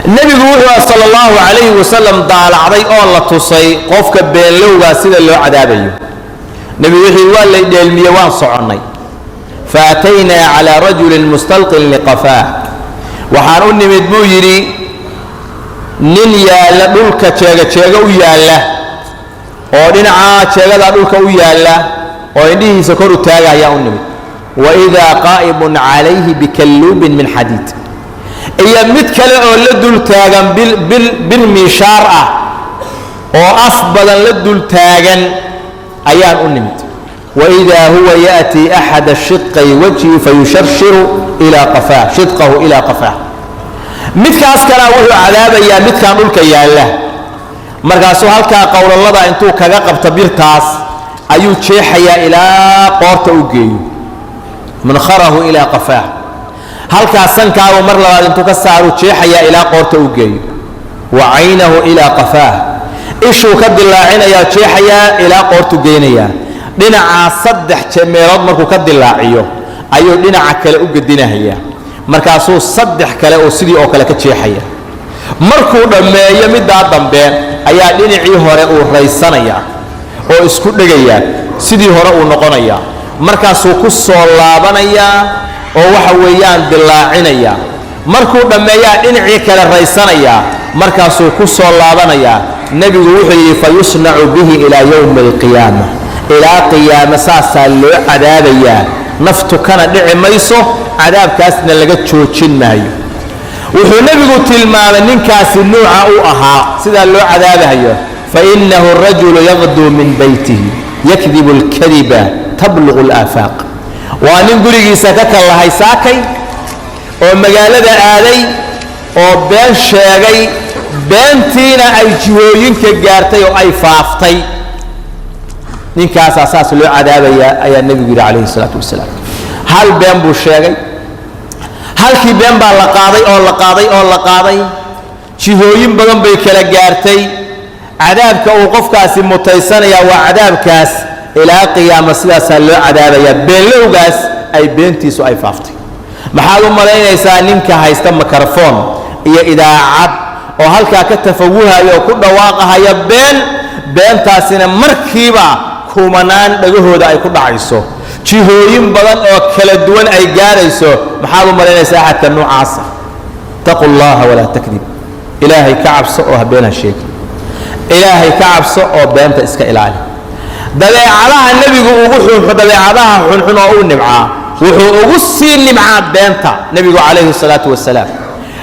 النبي صلى الله عليه وسلم ضال عضي الله تصي قفك بين لوغا سيدا لو عذابي نبي وحي والي الميوان صعني فأتينا على رجل مستلق لقفاه وحانوني مدبو يري نين يالا دولك تشيغا ويالا ودينعا تشيغا دولك ويالا وإنه سكروا تاغا يا النبي وإذا قائم عليه بكلوب من حديد إيا متكلا لدول تاغا بالمشارة وأفضل لدول تاغا أيان النبي وإذا هو يأتي أحد الشقي وجهه فيشرشر إلى قفاه شدقه إلى قفاه متك أسكرا وهو عذاب يا متك ملك يا الله مركاسو هلكا قول الله انتو كغا قبط بيرتاس أيو تشيحيا إلى قورت أوجي منخره إلى قفاه هلكا سنكا ومر لبا انتو كسارو تشيحيا إلى قورت أوجي وعينه إلى قفاه إيشو كد الله عين يا تشيحيا إلى قورت أوجينيا dhinaca saddex meelood markuu ka dilaaciyo ayuu dhinaca kale u gadinahaya markaasuu saddex kale oo sidii oo kale ka jeexaya markuu dhameeyo midda dambe ayaa dhinacii hore uu raysanaya oo isku dhagaya sidii hore uu noqonaya markaasuu ku soo laabanaya oo waxa weeyaan dilaacinaya markuu dhameeyo dhinacii kale raysanaya markaasuu ku soo laabanaya nabigu wuxuu yiri fayusna'u bihi ila yawm al-qiyamah إلى قيام ساسا لو عذابيا نفتو كان دعي ميسو عذاب كاسنا لغا تشوشين مايو وحو نبيغو تلماما ننكاس النوع أو أها سيدا لو عذابها فإنه الرجل يغدو من بيته يكذب الكذبة تبلغ الآفاق وننقل سكك الله ساكي ومقالة آلي وبين شاقي بنتين أي جهوين كجارتي وأي فافتي ninkaas asaas loo cadaabaya ayaa nabigu yiri kaleey salaatu wasalaam hal been buu sheegay halkii been baa la qaaday jihooyin badan bay kala gaartay cadaabka uu qofkaasi mutaysanaya waa cadaabkaas ilaa qiyaama sidaas loo cadaabaya beenlowgaas ay beentiisu ay faaftay maxaad u maleynaysaa ninka haysta mikrofon iyo idaacad oo halka ka tafawuhayo ku dhawaaqayo beentaasina markiiba kumanaan dhagahooda ay ku dhacayso jihooyin badan oo kala duwan ay gaarayso maxaa u maleynaysaa xadka noocaasa taqullaha wala takdib ilaahay ka cabso oo habeena sheeg ilaahay ka cabso oo beenta iska ilaali dabeecadaha nabigu ugu xun dabeecadaha xun oo u nimcaa wuxuu ugu sii nimcaa beenta nabigu calayhi salaatu wasalaam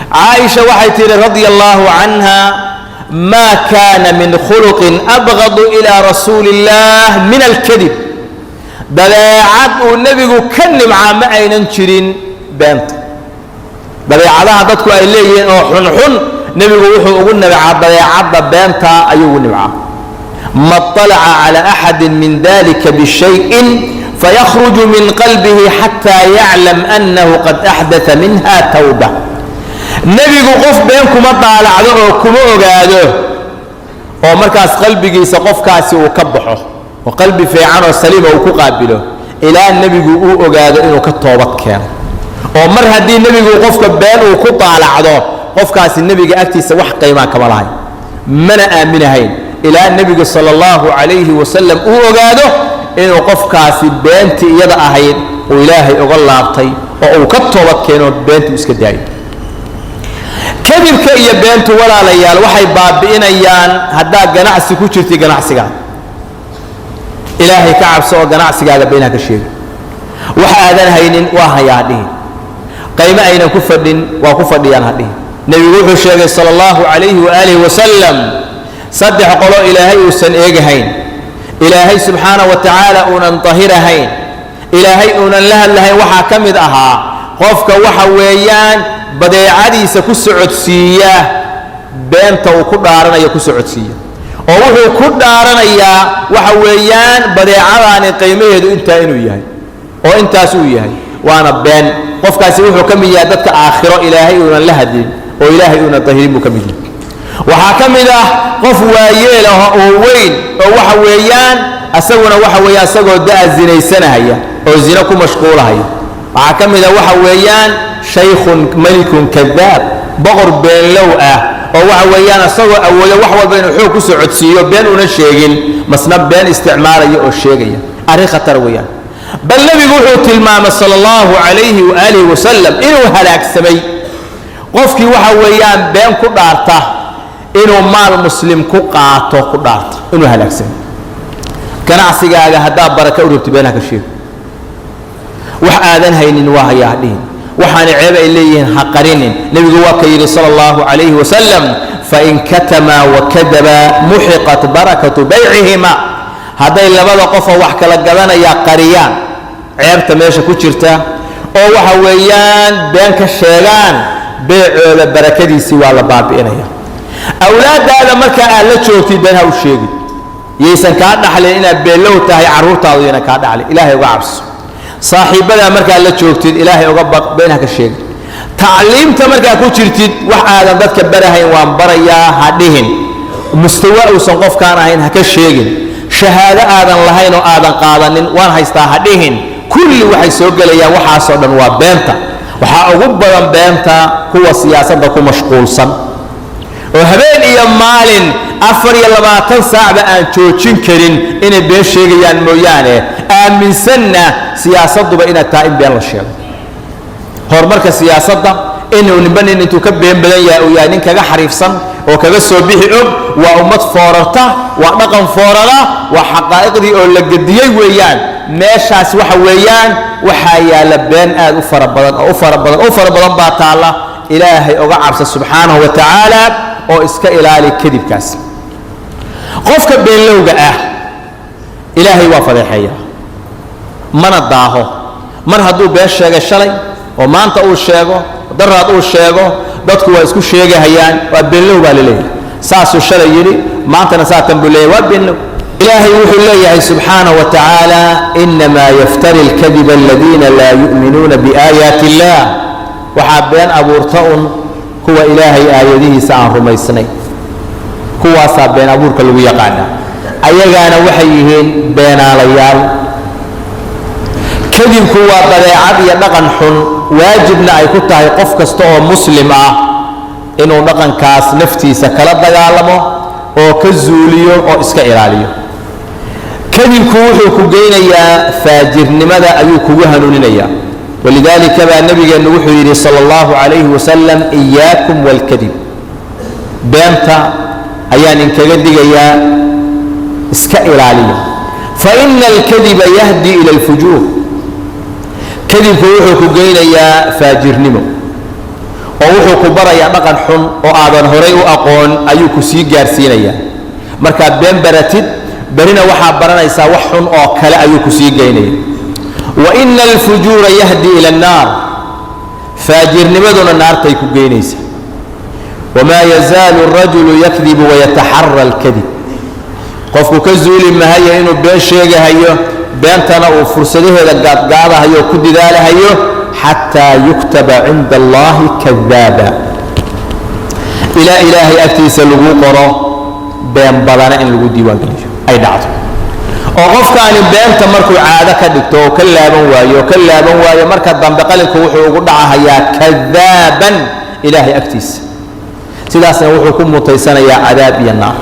عائشة وحيت رضي الله عنها ما كان من خلق أبغض إلى رسول الله من الكذب دليعات النبي كلم عام أين نشرين بنت دليعاتها ضدك إليه حن نبي قلنا دليعات بنت أيوه نبعه ما اطلع على أحد من ذلك بشيء فيخرج من قلبه حتى يعلم أنه قد أحدث منها توبة نبي قف بينكم الضال عذوكم وقاده ومركز قلبي سقف كاسي وكبحه وقلبي في عنه السليم وكقابله إلى النبي وقاده إنه كالتوبة كان ومر هدي النبي قف بين وكطع على عذو قف كاسي النبي أكتي سوح قيمة كمالهاي من آمنهين إلى النبي صلى الله عليه وسلم وقاده إنه قف كاسي بينتي يدعهين وإلهي أغلابتي وكالتوبة كانوا بينتي مسكداي كذبك يا بنت ولا ليال وحي بابينيان هدا جناعسي كوجرتي جناعسيغا إلهي كعب سو جناعسيغا بينك الشيء وحادن هينين وهيادين قيمة أين كفدين وكفديان هدين نبي وحي صلى الله عليه وآله وسلم صدح قولوا إلهي وسن إيجهين إلهي سبحانه وتعالى أن طهرهين إلهي أن لها وحاكمد أها قفك وحويان badeecadiisa ku socodsiiya beenta uu ku dhaaranaya ku socodsiiya oo wuxuu ku dhaaranayaa waxa weeyaan badeecadaani qiimaheedu inta inuu yahay oo intaas uu yahay waana been qofkaasi wuxuu ka mid yahay dadka aakhiro ilaahay uu la hadin oo ilaahay uu tahirin buu ka mid yahay waxa ka mid ah qof waayeel oo weyn oo waxa weeyaan asaguna waxa weeyaan asagoo daazinaysanaya oo zina ku mashquulahaya waxa ka mid ah waxa weeyaan شيخ ملك كذاب boqor beenlow ah oo waxa weeyaan asagoo awoodo wax walba inuu xoog ku soo codsiiyo been una sheegin masna been isticmaalaya oo sheegaya arrin khatar weeyaan bal nabigu wuxuu tilmaamay sallallahu alayhi wa alihi wasallam inuu halaagsamay qofkii waxa weeyaan been ku dhaarta inuu maal muslim ku qaato ku dhaarta inuu halaagsamay ganacsigaaga haddaa baraka u rabto beenaha ka sheeg wax aadan haynin waa hayaa dhihin waxaan ceeb ay leeyihiin ha qarinin nabigu waa ka yiri sallallahu alayhi wasallam fa in katama wa kadaba muhiqat barakatu bay'ihima haday labada qof wax kala gadanaya qariyaan ceebta meesha ku jirta oo waxa weeyaan been ka sheegaan beecooda barakadiisi waa la baabi'inaya awlaadaada marka aad la joogtid been ha u sheegi yeysan ka dhaxleen inaad beelow tahay caruurtaadu ina ka dhaxleen ilaahay uga cabso saaxiibada marka la joogtid ilaahay uga baq beenha ka sheeg tacliimta marka ku jirtid wax aadan dadka barahayn waan barayaa ha dhihin mustawa uusan qof kaan ahayn ha ka sheegin shahaado aadan lahayn oo aadan qaadanin waan haystaa ha dhihin kulli waxay soo galayaan waxaas oo dhan waa beenta waxa ugu badan beenta kuwa siyaasadda ku mashquulsan oo habeen iyo maalin 24 saacba aan joojin karin inay been sheegayaan mooyaane aaminsanna siyaasadduba inaad tahay in been la sheego horumarka siyaasadda inuu niman intuu ka been badan yahay oo yahay nin kaga xariifsan oo kaga soo bixi og waa ummad foorarta waa dhaqan foorara waa xaqaa'iqdii oo la gadiyay weeyaan meeshaas waxa weeyaan waxa yaala been aad u fara badan baa taala ilaahay uga cabsa subxaanahu wa tacaala oo iska ilaali kadibkaas qofka beenlowga ah ilaahay waa fadeexaya mana daaho mar hadduu been sheegay shalay oo maanta uu sheego daraad uu sheego dadku waa isku sheegahayaan waa beenlow baa laleeyahay saasuu shalay yidhi maantana saatan buu leeyahay waa beenlow ilaahay wuxuu leeyahay subxaanahu wa tacaala inamaa yaftari alkadiba aladiina laa yu'minuuna biaayaati illah waxaa been abuurta un kuwa ilaahay aayadihiisa aan rumaysnay kuwaasaa been abuurka lagu yaqaana ayagaana waxay yihiin beenaalayaal kadibku waa dabeecad iyo dhaqan xun waajibna ay ku tahay qof kasta oo muslim ah inuu dhaqankaas naftiisa kala dagaalamo oo ka zuuliyo oo iska ilaaliyo kadibku wuxuu ku geynayaa faajirnimada ayuu kugu hanuuninayaa ولذلك بقى النبي وحي صلى الله عليه وسلم إياكم والكذب بينتا أيان إنك قدق يا اسكائر عليا فإن الكذب يهدي إلى الفجور كذب وحوك قيل يا فاجر نمو ووحوك برا يا نقن حن وآذان هري وأقون أيوك سيجار سينيا مركب بين برتد برنا وحا برنا يسا وحن أو كلا أيوك سيجينيا وإن الفجور يهدي إلى النار فاجر نمدنا النار تيكو جينيسا وما يزال الرجل يكذب ويتحرى الكذب قفك كزول ما هي إنه بين شيء هيو بين تنا وفرسده لقات قاعدة هيو كد ذلك هيو حتى يكتب عند الله كذابا إلى إلهي أكتي سلقو قرى بين بلانا إن لقو ديوان أي دعته وقف كان بينت مركو عادة كدكتو كلابا وايو مركا الضمبقلك وحو قدعها يا كذابا إلهي أكتيس سلاسنا وحو كم متيسنا يا عذاب يا النار